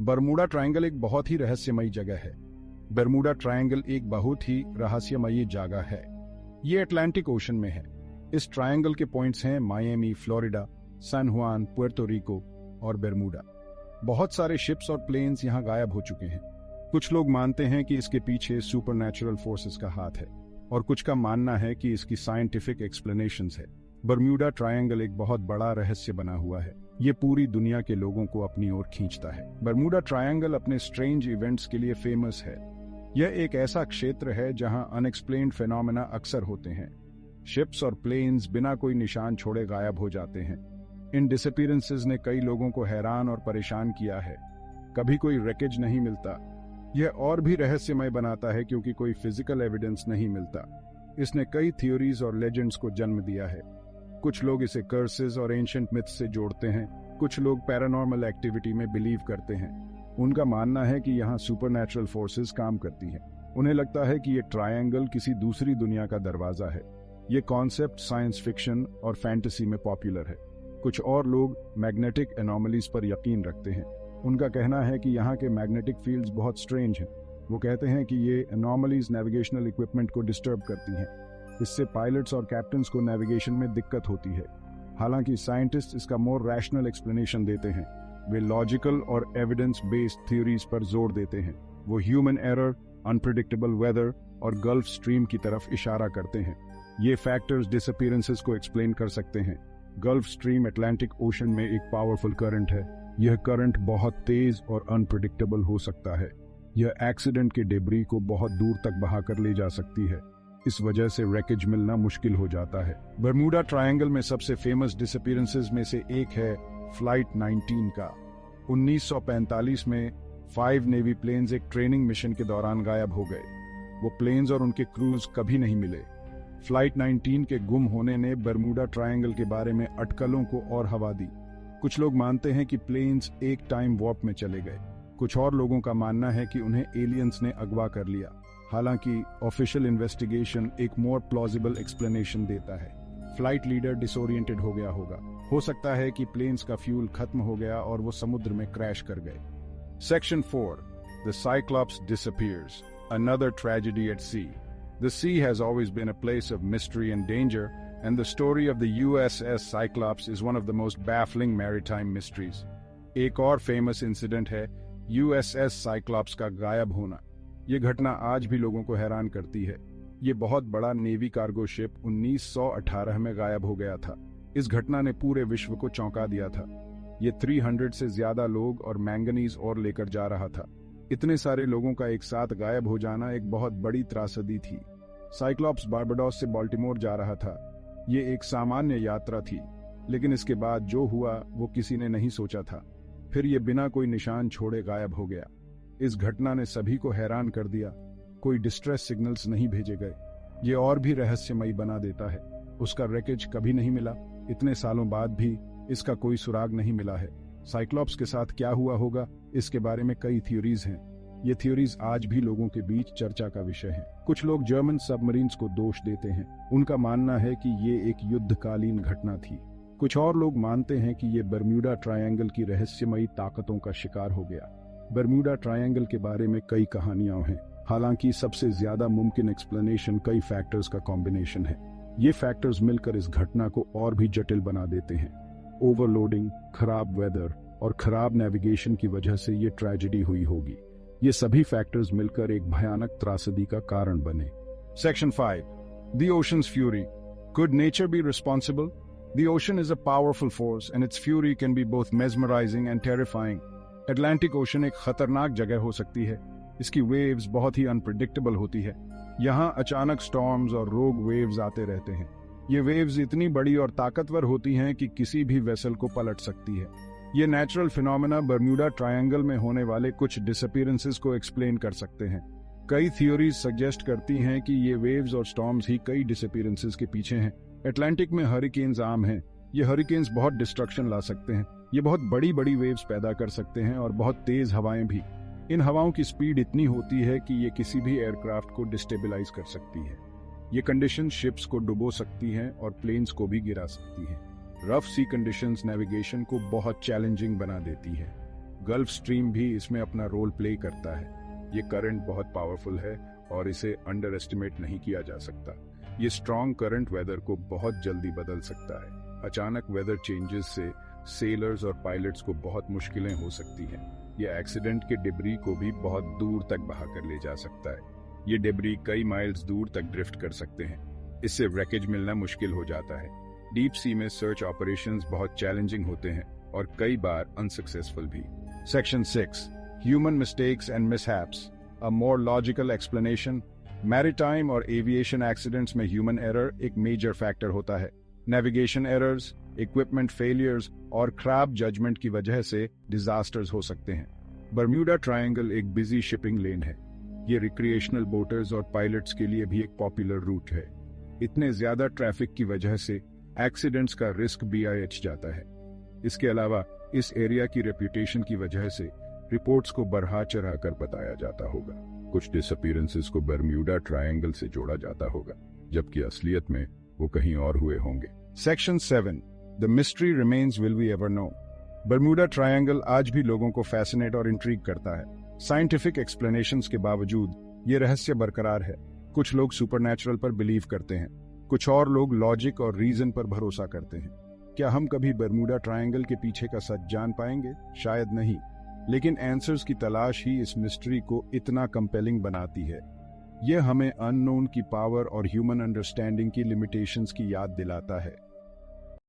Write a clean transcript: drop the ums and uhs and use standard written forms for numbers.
Bermuda triangle एक बहुत ही रहस्यमयी जगह है। बरमूडा ट्रायंगल एक बहुत ही रहस्यमयी जगह है। ये अटलांटिक ओशन में है। इस ट्रायंगल के पॉइंट्स हैं मायामी, फ्लोरिडा, सैन जुआन, पुएर्तो रिको और बरमूडा। बहुत सारे शिप्स और प्लेन्स यहाँ गायब हो चुके हैं। कुछ लोग मानते हैं कि इसके पीछे सुपरनैचुरल फोर्सेस का हाथ है और कुछ का मानना है कि इसकी साइंटिफिक एक्सप्लेनेशंस है। बरमूडा ट्रायंगल एक बहुत बड़ा रहस्य बना हुआ है। ये पूरी दुनिया के लोगों को अपनी ओर खींचता है। बरमूडा ट्रायंगल अपने स्ट्रेंज इवेंट्स के लिए फेमस है। यह एक ऐसा क्षेत्र है जहां अनएक्सप्लेन्ड फेनोमेना अक्सर होते हैं। शिप्स और प्लेन्स बिना कोई निशान छोड़े गायब हो जाते हैं। इन डिसअपीयरेंसेस ने कई लोगों को हैरान और परेशान किया है। कभी कोई रेकेज नहीं मिलता। यह और भी रहस्यमय बनाता है क्योंकि कोई फिजिकल एविडेंस नहीं मिलता। इसने कई थ्योरीज और लेजेंड्स को जन्म दिया है। कुछ लोग इसे कर्सेस और एंशिएंट मिथ्स से जोड़ते हैं। कुछ लोग पैरानॉर्मल एक्टिविटी में बिलीव करते हैं। उनका मानना है कि यहाँ सुपरनैचुरल फोर्सेस काम करती हैं। उन्हें लगता है कि ये ट्रायंगल किसी दूसरी दुनिया का दरवाजा है। ये कॉन्सेप्ट साइंस फिक्शन और फैंटेसी में पॉपुलर है। कुछ और लोग मैग्नेटिक एनॉमलीज पर यकीन रखते हैं। उनका कहना है कि यहाँ के मैग्नेटिक फील्ड्स बहुत स्ट्रेंज हैं। वो कहते हैं कि ये एनॉमलीज नेविगेशनल इक्विपमेंट को डिस्टर्ब करती हैं। इससे पायलट्स और कैप्टन्स को नेविगेशन में दिक्कत होती है। हालांकि साइंटिस्ट इसका मोर रैशनल एक्सप्लेनेशन देते हैं। वे लॉजिकल और एविडेंस बेस्ड थ्योरीज पर जोर देते हैं। वो ह्यूमन एरर, अनप्रिडिक्टेबल वेदर और गल्फ स्ट्रीम की तरफ इशारा करते हैं। ये फैक्टर्स डिसअपीयरेंसेस को एक्सप्लेन कर सकते हैं। गल्फ स्ट्रीम अटलांटिक ओशन में एक पावरफुल करंट है। यह करंट बहुत तेज और अनप्रिडिक्टेबल हो सकता है। यह एक्सीडेंट के डेब्री को बहुत दूर तक बहाकर ले जा सकती है। इस वजह से रेकेज मिलना मुश्किल हो जाता है। बरमूडा ट्रायंगल में सबसे फेमस डिसअपीयरेंसेस में से एक है फ्लाइट 19 का। 1945 में 5 नेवी प्लेन्स एक ट्रेनिंग मिशन के दौरान गायब हो गए। वो प्लेन्स और उनके क्रूज कभी नहीं मिले। फ्लाइट 19 के गुम होने ने बरमूडा ट्रायंगल के बारे में अटकलों को और हवा दी। कुछ लोग मानते हैं कि प्लेन्स एक टाइम वॉर्प में चले गए। कुछ और लोगों का मानना है कि उन्हें एलियंस ने अगवा कर लिया। हालांकि ऑफिशियल इन्वेस्टिगेशन एक मोर प्लॉजिबल एक्सप्लेनेशन देता है। फ्लाइट लीडर डिसोरिएंटेड हो गया होगा। हो सकता है कि प्लेन्स का फ्यूल खत्म हो गया और वो समुद्र में क्रैश कर गए। Section 4, the cyclops disappears, another tragedy at sea. The sea has always been a place of mystery and danger, and the story of the USS Cyclops is one of the most baffling maritime mysteries. एक और famous incident है USS Cyclops का गायब होना। ये घटना आज भी लोगों को हैरान करती है। ये बहुत बड़ा नेवी कार्गो शिप 1918 में गायब हो गया था। इस घटना ने पूरे विश्व को चौंका दिया था। ये 300 से ज्यादा लोग और मैंगनीज और लेकर जा रहा था। इतने सारे लोगों का एक साथ गायब हो जाना एक बहुत बड़ी त्रासदी थी। साइक्लॉप्स बारबाडोस से बाल्टीमोर जा रहा था। ये एक सामान्य यात्रा थी, लेकिन इसके बाद जो हुआ वो किसी ने नहीं सोचा था। फिर ये बिना कोई निशान छोड़े गायब हो गया। इस घटना ने सभी को हैरान कर दिया। कोई डिस्ट्रेस सिग्नल्स नहीं भेजे गए। ये और भी रहस्यमयी बना देता है। उसका रेकेज कभी नहीं मिला। इतने सालों बाद भी इसका कोई सुराग नहीं मिला है। साइक्लॉप्स के साथ क्या हुआ होगा, इसके बारे में कई थ्योरीज हैं। ये थ्योरीज आज भी लोगों के बीच चर्चा का विषय हैं। कुछ लोग जर्मन सबमरीन्स को दोष देते हैं। उनका मानना है कि ये एक युद्धकालीन घटना थी। कुछ और लोग मानते हैं कि ये बरमूडा ट्रायंगल की रहस्यमयी ताकतों का शिकार हो गया। बरमूडा ट्रायंगल के बारे में कई कहानियां हैं। हालांकि सबसे ज्यादा मुमकिन एक्सप्लेनेशन कई फैक्टर्स का कॉम्बिनेशन है। ये फैक्टर्स मिलकर इस घटना को और भी जटिल बना देते हैं। ओवरलोडिंग, खराब वेदर और खराब नेविगेशन की वजह से ये ट्रेजेडी हुई होगी। ये सभी फैक्टर्स मिलकर एक भयानक त्रासदी का कारण बने। Section 5, The Ocean's Fury. Could nature be responsible? The ocean is a powerful force and its fury can be both mesmerizing and terrifying. Atlantic Ocean एक खतरनाक जगह हो सकती है। इसकी वेव्स बहुत ही अनप्रिडिक्टेबल होती है। यहाँ अचानक स्टॉर्म्स और रोग वेव्स आते रहते हैं। ये वेव्स इतनी बड़ी और ताकतवर होती हैं कि किसी भी वेसल को पलट सकती है। ये नेचुरल फिनोमेना बरमूडा ट्रायंगल में होने वाले कुछ डिसअपीयरेंसेस को एक्सप्लेन कर सकते हैं। कई थ्योरीज सजेस्ट करती हैं कि ये वेव्स और स्टॉर्म्स ही कई डिसअपीयरेंसेस के पीछे हैं। अटलांटिक में हरिकेन्स आम हैं। ये हरिकेन्स बहुत डिस्ट्रक्शन ला सकते हैं। ये बहुत बड़ी बड़ी वेव्स पैदा कर सकते हैं और बहुत तेज हवाएं भी। इन हवाओं की स्पीड इतनी होती है कि ये किसी भी एयरक्राफ्ट को डिस्टेबलाइज कर सकती है। ये कंडीशन शिप्स को डुबो सकती हैं और प्लेन्स को भी गिरा सकती हैं। रफ सी कंडीशंस नेविगेशन को बहुत चैलेंजिंग बना देती है। गल्फ स्ट्रीम भी इसमें अपना रोल प्ले करता है। ये करंट बहुत पावरफुल है और इसे अंडर एस्टिमेट नहीं किया जा सकता। ये स्ट्रॉन्ग करंट वेदर को बहुत जल्दी बदल सकता है। अचानक वेदर चेंजेस से सेलर्स और पायलट्स को बहुत मुश्किलें हो सकती हैं। ये एक्सीडेंट के डिब्री को भी बहुत दूर तक बहा कर ले जा सकता है। ये डिब्री कई माइल्स दूर तक ड्रिफ्ट कर सकते हैं। इससे रैकेज मिलना मुश्किल हो जाता है। डीप सी में सर्च ऑपरेशंस बहुत चैलेंजिंग होते हैं और कई बार अनसक्सेसफुल भी। Section 6 human mistakes and mishaps, a more logical explanation. Maritime और एविएशन एक्सीडेंट्स में ह्यूमन एरर एक मेजर फैक्टर होता है। नेविगेशन एरर्स, इक्विपमेंट फेलियर्स और खराब जजमेंट की वजह से डिजास्टर्स हो सकते हैं। बर्म्यूडा ट्रायंगल एक बिजी शिपिंग लेन है। ये रिक्रिएशनल बोटर्स और पायलट्स के लिए भी एक पॉपुलर रूट है। इतने ज्यादा ट्रैफिक की वजह से एक्सीडेंट्स का रिस्क भी बढ़ जाता है। इसके अलावा इस एरिया की रेपुटेशन की वजह से रिपोर्ट्स को बढ़ा चढ़ा कर बताया जाता होगा। कुछ डिसअपीयरेंसेस को बर्म्यूडा ट्रायंगल से जोड़ा जाता होगा, जबकि असलियत में वो कहीं और हुए होंगे। Section 7 the mystery remains, will we ever know. Bermuda Triangle आज भी लोगों को फैसिनेट और इंट्रीग करता है। साइंटिफिक एक्सप्लेनेशंस के बावजूद ये रहस्य बरकरार है। कुछ लोग सुपरनैचुरल पर बिलीव करते हैं, कुछ और लोग लॉजिक और रीजन पर भरोसा करते हैं। क्या हम कभी बर्म्यूडा ट्रायंगल के पीछे का सच जान पाएंगे? शायद नहीं, लेकिन आंसर्स की तलाश ही इस मिस्ट्री को इतना कंपेलिंग बनाती है। यह हमें अननोन की पावर और ह्यूमन अंडरस्टैंडिंग की लिमिटेशंस की याद दिलाता है।